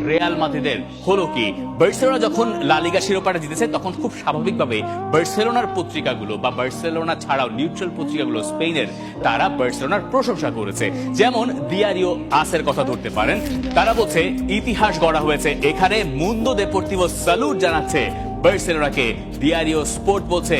Real মাদ্রিদের হলো কি? বার্সেলোনা যখন লা লিগা শিরোপাটা জিতেছে তখন খুব স্বাভাবিকভাবে বার্সেলোনার পত্রিকাগুলো বা বার্সেলোনা ছাড়াও নিউট্রাল পত্রিকাগুলো স্পেনের তারা বার্সেলোনার প্রশংসা করেছে। যেমন দিয়ারিও আসের কথা ধরতে পারেন, তারা বলছে ইতিহাস গড়া হয়েছে এখানে, মুন্দো দেপোর্তিভো স্যালুট জানাচ্ছে বার্সেলোনাকে। দিয়ারিও স্পোর্ট বলছে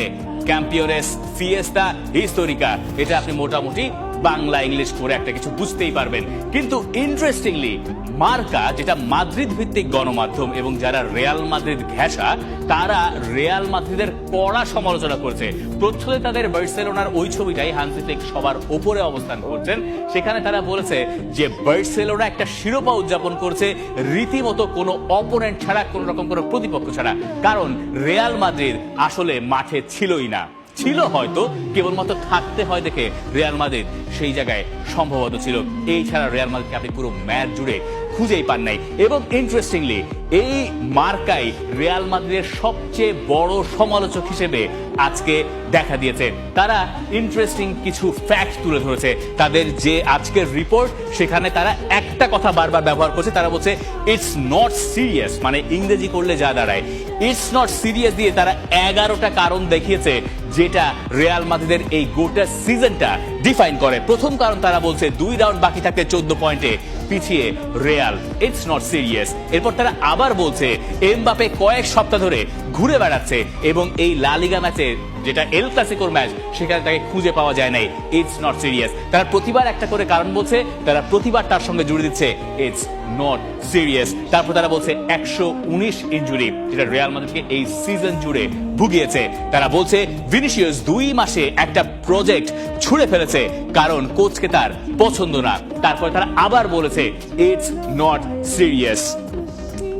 ক্যাম্পিওনেস ফিয়েস্তা হিস্টোরিকা। এটা আপনি মোটামুটি বাংলা ইংলিশ করে একটা কিছু বুঝতেই পারবেন। কিন্তু ইন্টারেস্টিংলি মার্কা, যেটা মাদ্রিদ ভিত্তিক গণমাধ্যম এবং যারা রিয়াল মাদ্রিদ ঘেঁষা, তারা রিয়াল মাদ্রিদের কড়া সমালোচনা করছে। প্রচ্ছদে তাদের বার্সেলোনার ওই ছবিটাই হান্সি ফ্লিক সবার ওপরে অবস্থান করছেন। সেখানে তারা বলেছে যে বার্সেলোনা একটা শিরোপা উদযাপন করছে রীতিমতো কোনো অপোনেন্ট ছাড়া, কোন রকম কোনো প্রতিপক্ষ ছাড়া। কারণ রিয়াল মাদ্রিদ আসলে মাঠে ছিলই না, ছিল হয়তো কেবলমাত্র থাকতে হয় দেখে রিয়াল মাদ্রিদ সেই জায়গায় সম্ভবত ছিল। এই ছাড়া রিয়াল মাদ্রিদকে আপনি পুরো ম্যাচ জুড়ে খুঁজেই পান নাই। এবং ইন্টারেস্টিংলি এই মার্কাই রিয়াল মাদ্রিদের সবচেয়ে বড় সমালোচক হিসেবে আজকে দেখা দিয়েছে। তারা ইন্টারেস্টিং কিছু ফ্যাক্ট তুলে ধরেছে। তাদের যে আজকের রিপোর্ট, সেখানে তারা একটা কথা বারবার ব্যবহার করছে। তারা বলছে ইটস নট সিরিয়াস, মানে ইংরেজি করলে যা দাঁড়ায় ইটস নট সিরিয়াস দিয়ে তারা 11টা কারণ দেখিয়েছে যেটা রিয়াল মাদ্রিদের এই গোটা সিজনটা ডিফাইন করে। প্রথম কারণ তারা বলছে 2 রাউন্ড বাকি থাকতে 14 পয়েন্টে পিছিয়ে রিয়াল, ইটস নট সিরিয়াস। এরপর তারা আবার বলছে এমবাপে কয়েক সপ্তাহ ধরে ঘুরে বেড়াচ্ছে এবং এই লা লিগা ম্যাচে, যেটা এল ক্লাসিকোর ম্যাচ, সেখানে তাকে খুঁজে পাওয়া যায় নাই, ইটস নট সিরিয়াস। তারা প্রতিবার একটা করে কারণ বলছে, তারা প্রতিবার তার সঙ্গে জুড়ে দিচ্ছে ইটস নট সিরিয়াস। তারপর তারা বলছে 119 ইনজুরি, যেটা রিয়াল মাদ্রিদকে এই সিজন জুড়ে ভুগিয়েছে। তারা বলছে ভিনিসিয়াস 2 মাসে একটা প্রজেক্ট ছুঁড়ে ফেলেছে কারণ কোচকে তার পছন্দ না। তারপর তারা আবার বলেছে ইটস নট সিরিয়াস।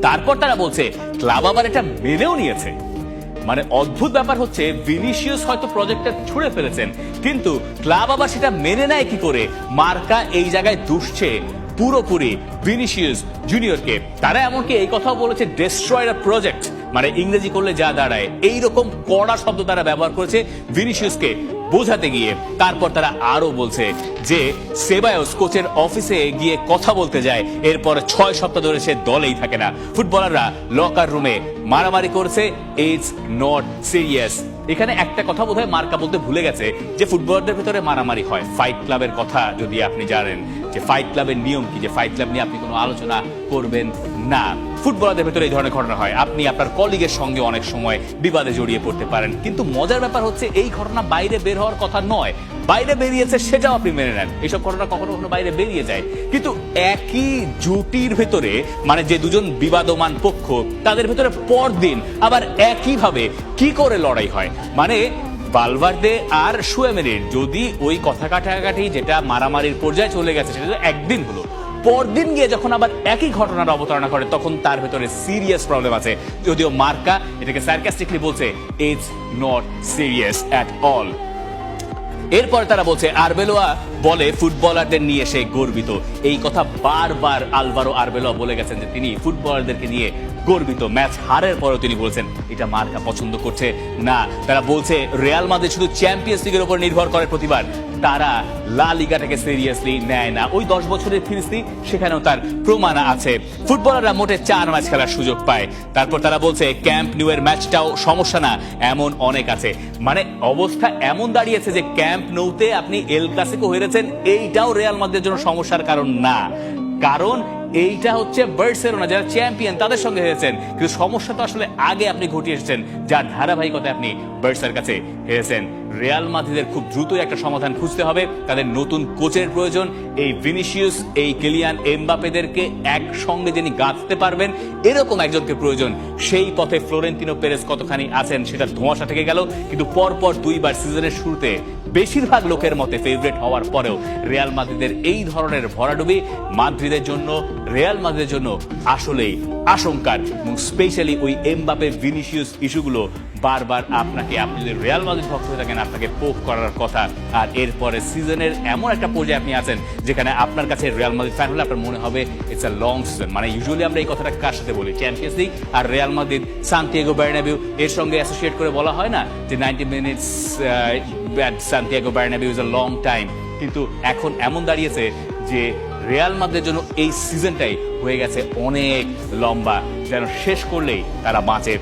তারপর তারা বলছে ক্লাব আবার এটা মেনেও নিয়েছে। মানে অদ্ভুত ব্যাপার হচ্ছে, ভিনিসিয়াস হয়তো প্রজেক্টটা ছুঁড়ে ফেলেছেন, কিন্তু ক্লাব আবার সেটা মেনে নেয় কি করে? মার্কা এই জায়গায় দুষছে পুরোপুরি ভিনিসিয়াস জুনিয়রকে। তারা এমনকি এই কথাও বলেছে ডেস্ট্রয় দ্য প্রজেক্ট, মানে ইংরেজি করলে যা দাঁড়ায় এইরকম কড়া শব্দ তারা ব্যবহার করেছে ভিনিসিয়াসকে বোঝাতে গিয়ে। তারপর তারা আরো বলছে যে সেবায়োস কোচের অফিসে গিয়ে কথা বলতে যায়, এরপর 6 সপ্তাহ ধরে সে দলেই থাকে না। ফুটবলাররা লকার রুমে মারামারি করছে, ইটস নট সিরিয়াস। এখানে একটা কথা বোধহয় মার্কা বলতে ভুলে গেছে যে ফুটবলারদের ভিতরে মারামারি হয়। ফাইট ক্লাবের কথা যদি আপনি জানেন যে ফাইট ক্লাবের নিয়ম কি, যে ফাইট ক্লাব নিয়ে আপনি কোনো আলোচনা করবেন না। ফুটবলারদের ভেতরে এই ধরনের ঘটনা হয়, আপনি আপনার কলিগের সঙ্গে অনেক সময় বিবাদে জড়িয়ে পড়তে পারেন। কিন্তু মজার ব্যাপার হচ্ছে এই ঘটনা বাইরে বের হওয়ার কথা নয়, বাইরে বেরিয়েছে সেটাও আপনি মেনে নেন। এইসব ঘটনা কখনো কখনো বাইরে বেরিয়ে যায়, কিন্তু একই জুটির ভেতরে, মানে যে দুজন বিবাদমান পক্ষ, তাদের ভেতরে পরদিন আবার একইভাবে কি করে লড়াই হয়। মানে ভালভার্দে আর সুয়েমেরির যদি ওই কথা কাটাকাটি, যেটা মারামারির পর্যায়ে চলে গেছে, সেটা তো একদিন হলো, পরদিন গিয়ে যখন আবার একই ঘটনার অবতারণা করে, তখন তার ভেতরে সিরিয়াস প্রবলেম আছে। যদিও মার্কা এটাকে সার্কাস্টিকলি বলছে it's not serious at all. এরপর তারা বলছে আরবেলোয়া বলে ফুটবলারদের নিয়ে সে গর্বিত। এই কথা বারবার আলভারো আরবেলোয়া বলে গেছেন যে তিনি ফুটবলারদেরকে নিয়ে গর্বিত। ম্যাচ হারের পরেও তিনি বলেছেন এটা মার্কা পছন্দ করছে না। তারা বলছে রিয়াল মাদ্রিদ শুধু চ্যাম্পিয়ন্স লিগের উপর নির্ভর করে প্রতিবার, তারা লা লিগাটাকে সিরিয়াসলি নেয় না। ওই 10 বছরের ফিরিস্তি, সেখানেও তার প্রমাণ আছে। ফুটবলাররা মোটে 4 ম্যাচ খেলার সুযোগ পায়। তারপর তারা বলছে ক্যাম্প নিউ এর ম্যাচটাও সমস্যা না, এমন অনেক আছে। মানে অবস্থা এমন দাঁড়িয়েছে যে ক্যাম্প নৌতে আপনি এল ক্লাসিকো হেরেছেন, এইটাও রিয়াল মাদ্রিদের জন্য সমস্যার কারণ না। কারণ এইটা হচ্ছে বার্সেলোনা যারা চ্যাম্পিয়ন, তাদের সঙ্গে হেরেছেন। কিন্তু সমস্যা তো আসলে আগে আপনি ঘটিয়ে এসেছেন, যার ধারাবাহিকতায় আপনি বার্সার কাছে হেরেছেন। রিয়াল মাদ্রিদের খুব দ্রুতই একটা সমাধান খুঁজতে হবে। তাদের নতুন কোচের প্রয়োজন। এই ভিনিসিয়াস, এই কিলিয়ান এমবাপেদেরকে একসঙ্গে যিনি গাঁথতে পারবেন, এরকম একজনকে প্রয়োজন। সেই পথে ফ্লোরেন্তিনো পেরেজ কতখানি আছেন সেটা ধোঁয়াশা থেকে গেল। কিন্তু পরপর 2 বার সিজনের শুরুতে বেশিরভাগ লোকের মতে ফেভারিট হওয়ার পরেও রিয়াল মাদ্রিদের এই ধরনের ভরাডুবি মাদ্রিদের জন্য, রিয়াল মাদ্রিদের জন্য আসলেই আশঙ্কার। এবং স্পেশালি ওই এমবাপে ভিনিসিয়াস ইস্যুগুলো বারবার আপনাকে, আপনি যদি রিয়াল মাদ্রিদ ভক্ত হয়ে থাকেন, আপনাকে পোক করার কথা। আর এরপরে সিজনের এমন একটা পর্যায়ে আপনি আছেন যেখানে আপনার কাছে রিয়াল মাদ্রিদ ফ্যান হলে আপনার মনে হবে ইটস আ লং সিজন। মানে ইউজুয়ালি আমরা এই কথাটা কার সাথে বলি? চ্যাম্পিয়ন্স লিগ আর রিয়াল মাদ্রিদ সান্তিয়াগো বার্নাবিউ এর সঙ্গে অ্যাসোসিয়েট করে বলা হয় না যে 90 minutes at Santiago Bernabeu is a long time. কিন্তু এখন এমন দাঁড়িয়েছে যে রিয়াল মাদ্রিদের জন্য এই সিজনটাই হয়ে গেছে অনেক লম্বা, যেন শেষ করলেই তারা বাঁচে।